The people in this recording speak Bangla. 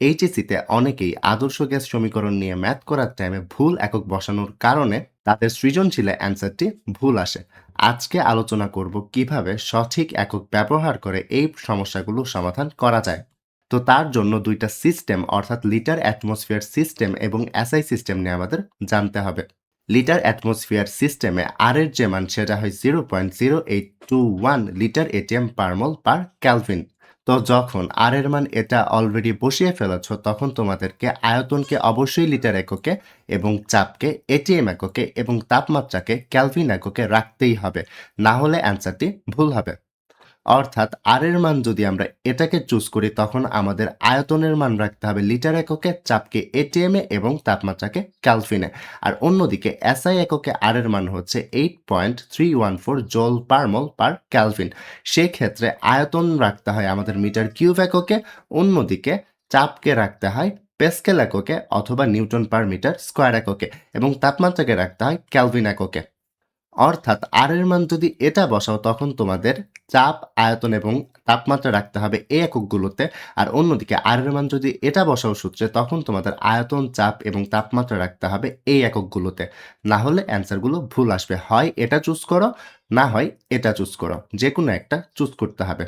এইচএসসিতে অনেকেই আদর্শ গ্যাস সমীকরণ নিয়ে ম্যাথ করার টাইমে ভুল একক বসানোর কারণে তাদের সৃজনশীলে অ্যান্সারটি ভুল আসে। আজকে আলোচনা করব কিভাবে সঠিক একক ব্যবহার করে এই সমস্যাগুলো সমাধান করা যায়। তো তার জন্য দুইটা সিস্টেম অর্থাৎ লিটার অ্যাটমসফিয়ার সিস্টেম এবং এসআই সিস্টেম নিয়ে আমাদের জানতে হবে। লিটার অ্যাটমসফিয়ার সিস্টেমে আর এর যে মান সেটা হয় 0.0821 লিটার এটিএম পার মোল পার ক্যালভিন। তো যখন আর এর মান এটা অলরেডি বসিয়ে ফেলেছ তখন তোমাদেরকে আয়তনকে অবশ্যই লিটার এককে এবং চাপকে এটিএম এককে এবং তাপমাত্রাকে ক্যালভিন এককে রাখতেই হবে, না হলে অ্যান্সারটি ভুল হবে। অর্থাৎ আর এর মান যদি আমরা এটাকে চুজ করি তখন আমাদের আয়তনের মান রাখতে হবে লিটার এককে, চাপকে এটিএম এ এবং তাপমাত্রাকে ক্যালভিনে। আর অন্যদিকে এসআই এককে আর এর মান হচ্ছে 8.314 জোল পার মোল পার ক্যালভিন। সেক্ষেত্রে আয়তন রাখতে হয় আমাদের মিটার কিউব এককে, অন্যদিকে চাপকে রাখতে হয় পেস্কেল এককে অথবা নিউটন পার মিটার স্কোয়ার এককে এবং তাপমাত্রাকে রাখতে হয় ক্যালভিন এককে। অর্থাৎ আর এর মান যদি এটা বসাও তখন তোমাদের চাপ, আয়তন এবং তাপমাত্রা রাখতে হবে এই এককগুলোতে। আর অন্যদিকে আর এর মান যদি এটা বসাও সূত্রে তখন তোমাদের আয়তন, চাপ এবং তাপমাত্রা রাখতে হবে এই এককগুলোতে। না হলে অ্যান্সারগুলো ভুল আসবে। হয় এটা চুজ করো, না হয় এটা চুজ করো। যেকোনো একটা চুজ করতে হবে।